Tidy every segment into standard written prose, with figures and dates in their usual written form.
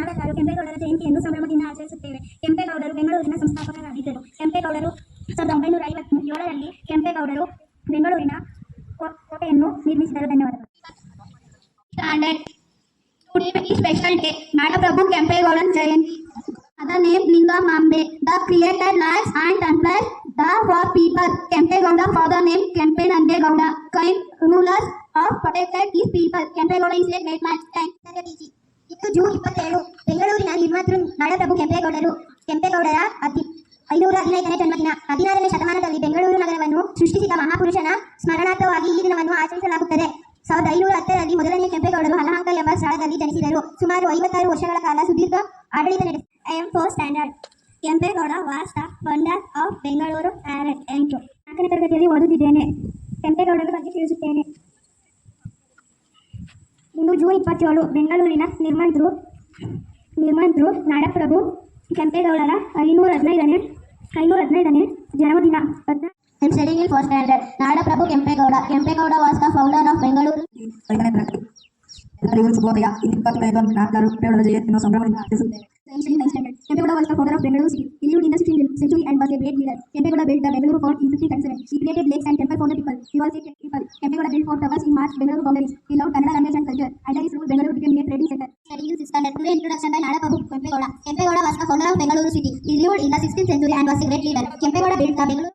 ನಾವೆಲ್ಲರೂ ಕೆಂಪೇಗೌಡರ ಜಯಂತಿಯನ್ನು ಸಂಭ್ರಮದಿಂದ ಆಚರಿಸುತ್ತೇವೆ. ಕೆಂಪೇಗೌಡರು ಬೆಂಗಳೂರಿನ ಸಂಸ್ಥಾಪಕರಾಗಿದ್ದರು. ಕೆಂಪೇಗೌಡರು 1957ರಲ್ಲಿ ಕೆಂಪೇಗೌಡರು ಬೆಂಗಳೂರಿನ ಕೋಟೆಯನ್ನು ನಿರ್ಮಿಸಿದರು. ಧನ್ಯವಾದಗಳು. Today is special day, Nadaprabhu Kempegowda Jayanti. Other name Linga Mambe, the created lives and templars the for people. Kempegowda father name Kempe Nandegowda, kind rulers of protected his people. Kempegowda is a great man. ಇದು June 27 ಬೆಂಗಳೂರಿನ ನಿರ್ಮಾತೃ ನಾಡಪ್ರಭು ಕೆಂಪೇಗೌಡರ 515ನೇ ಜನ್ಮದಿನ. 16ನೇ ಶತಮಾನದಲ್ಲಿ ಬೆಂಗಳೂರು ನಗರವನ್ನು ಸೃಷ್ಟಿಸಿದ ಮಹಾಪುರುಷನ ಸ್ಮರಣಾರ್ಥವಾಗಿ ಈ ದಿನವನ್ನು ಆಚರಿಸಲಾಗುತ್ತದೆ. 1510ರಲ್ಲಿ ಮೊದಲನೇ ಕೆಂಪೇಗೌಡರು ಹಲಹಂಕ ಎಂಬ ಸ್ಥಳದಲ್ಲಿ ಜನಿಸಿದರು. ಸುಮಾರು 56 ವರ್ಷಗಳ ಕಾಲ ಸುದೀರ್ಘ ಆಡಳಿತ ನಡೆಸಿದರು. I am 4th standard. Kempegowda was the founder of Bengaluru parent. 4ನೇ ತರಗತಿಯಲ್ಲಿ ಓದುತ್ತಿದ್ದೇನೆ. ಕೆಂಪೇಗೌಡರ ಬಗ್ಗೆ ತಿಳಿಸುತ್ತೇನೆ. ಇಂದು ಜೂನ್ 27 ಬೆಂಗಳೂರಿನ ನಿರ್ಮಾತೃ ನಾಡಪ್ರಭು ಕೆಂಪೇಗೌಡರ 515ನೇ ಜನ್ಮದಿನ. I am studying in 4th standard. Nadaprabhu Kempegowda. Kempegowda was the founder of Bengaluru. ಎಲ್ಲರಿಗೂ ಶುಭೋದಯ. 24 ಕೆಂಪೇಗೌಡರ ಜಯಂತಿಯನ್ನು ಸಂಭ್ರಮದಿಂದ ಆಚರಿಸುತ್ತೇವೆ. Kempegowda was the founder of Bengaluru city. He lived in the 16th century and was a great leader. Kempegowda built the Bengaluru fort in 1537. He created lakes and temples for the people. He was a people. Kempegowda built 4 towers in March Bengaluru boundaries. He loved Kannada language and culture. Under his rule, Bengaluru became a trading center. Studying in 6th standard. Today introduction by Nadaprabhu Kempegowda. Kempegowda was the founder of Bengaluru city. He lived in the 16th century and was a great leader. Kempegowda built the Bengaluru.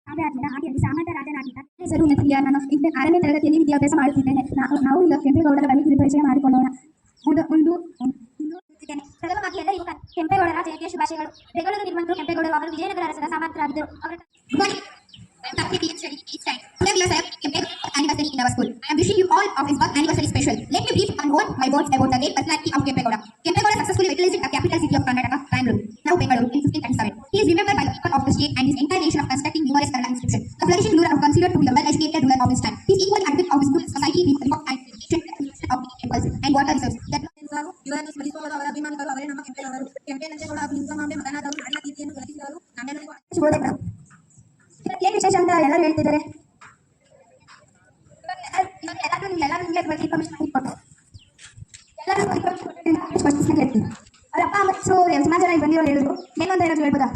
ಸಾಮಂತ ರಾಜನಾಗಿದ್ದ ಹೆಸರು ನೆನಪಿಲ್ಲ. ನಾನು 6ನೇ ತರಗತಿಯಲ್ಲಿ ವಿದ್ಯಾಭ್ಯಾಸ ಮಾಡುತ್ತಿದ್ದೇನೆ. ನಾವು ಈಗ ಕೆಂಪೇಗೌಡರ ಬಗ್ಗೆ ಪರಿಚಯ ಮಾಡಿಕೊಳ್ಳೋಣ. ಪ್ರಥಮವಾಗಿ ಎಲ್ಲರಿಗೂ ಕೆಂಪೇಗೌಡರ ಜಯಂತಿಯ ಶುಭಾಶಯಗಳು. ಬೆಂಗಳೂರು ನಿರ್ಮಾತೃ ಕೆಂಪೇಗೌಡರು ಅವರು ವಿಜಯನಗರ ಅರಸರ ಸಾಮಂತರಾಗಿದ್ದರು. Anniversary in our school. I am wishing you all of his birth anniversary special. Let me brief on what my words about the great personality of Kempegowda. Kempegowda successfully utilized the capital city of Karnataka, Bangalore, now Bengaluru, in 1537. He is remembered by the people of the state and his entire nation of constructing numerous Kannada inscriptions. The flourishing ruler was considered to be the well-educated ruler of his time. He is equal advocate of his good society with the and education of the temples and water reserves. ಇವರನ್ನು ಸ್ಮರಿಸುವವರು ಅವರ ಅಭಿಮಾನಿಗಳು ಅವರೇ ನಮ್ಮ ಕೆಂಪೇಗೌಡರು. ಕೆಂಪೇಗೌಡ ಲಿಂಗಮಾಂಬೆ ಮತನಾದವರು ನಡೆದ ರೀತಿಯನ್ನು ಗಳಿಸಿದವರು. ಏನು ವಿಶೇಷ ಅಂತ ಎಲ್ಲರೂ ಹೇಳ್ತಿದ್ದಾರೆ. ಎಲ್ಲರೂ ನಿಮಗೆ ಇನ್ಫಾರ್ಮೇಶನ್ ಕೊಟ್ಟು ಎಲ್ಲರೂ ಹೇಳ್ತೀನಿ. ಅವ್ರ ಅಪ್ಪ ಮತ್ತು ಸಮಾಜ ಬಂದಿರೋರು ಹೇಳಿದ್ರು. ಏನು ಅಂತ ಏನಾದ್ರು ಹೇಳ್ಬೋದಾ?